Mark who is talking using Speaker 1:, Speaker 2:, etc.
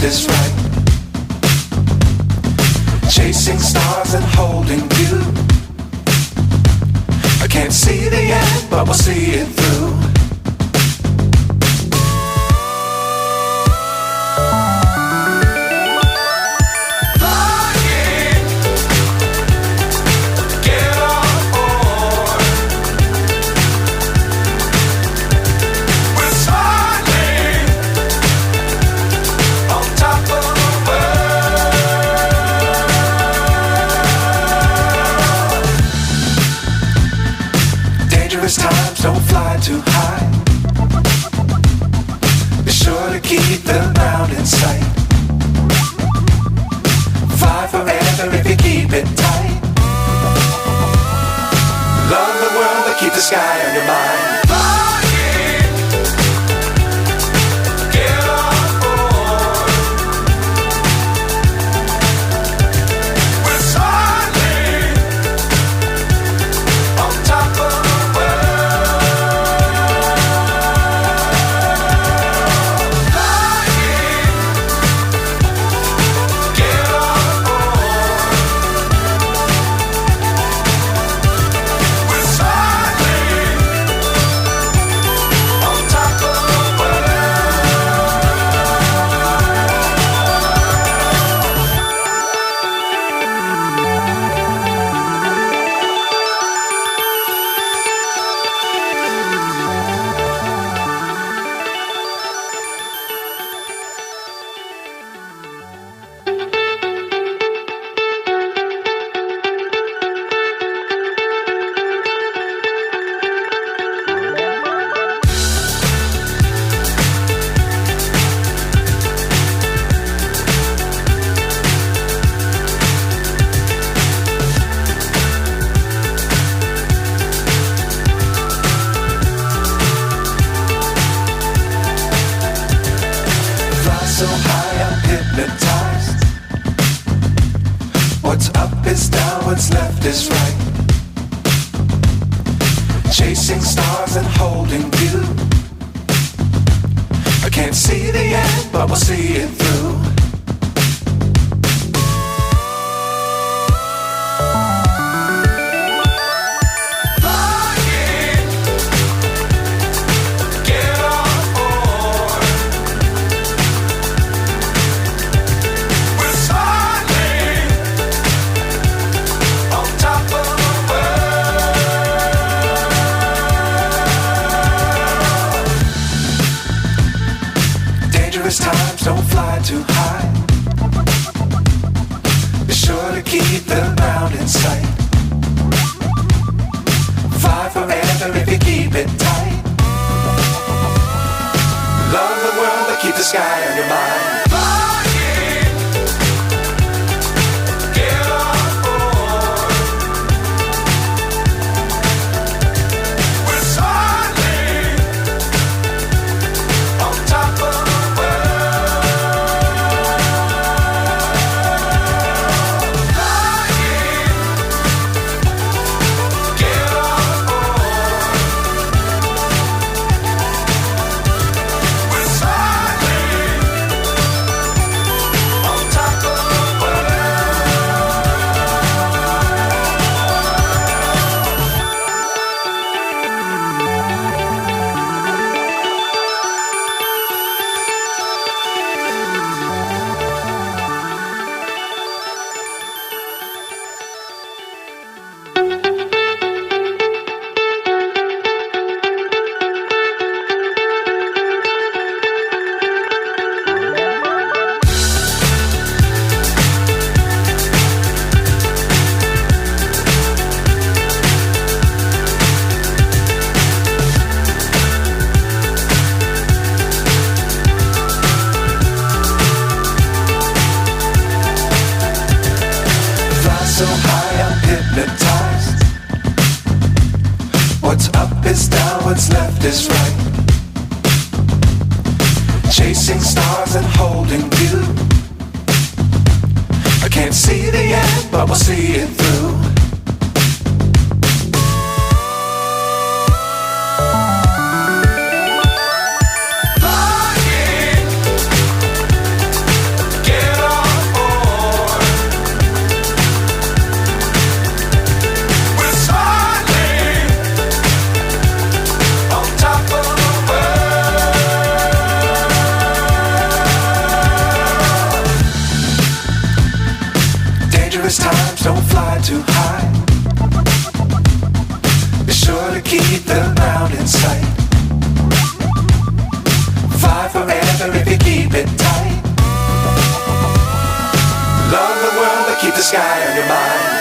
Speaker 1: left is right. Chasing stars and holding you. I can't see the end, but we'll see it through. Times don't fly too high. Be sure to keep the ground in sight. Fly forever if you keep it tight. Love the world but keep the sky on your mind. So high I'm hypnotized. What's up is down, what's left is right. Chasing stars and holding you. I can't see the end, but we'll see it through. Times don't fly too high. Be sure to keep the ground in sight. Fly forever if you keep it tight. Love the world but keep the sky on your mind. So high I'm hypnotized. What's up is down, what's left is right. Chasing stars and holding you. I can't see the end, but we'll see it through. times, don't fly too high. Be sure to keep the ground in sight. Fly forever if you keep it tight. Love the world, but keep the sky on your mind.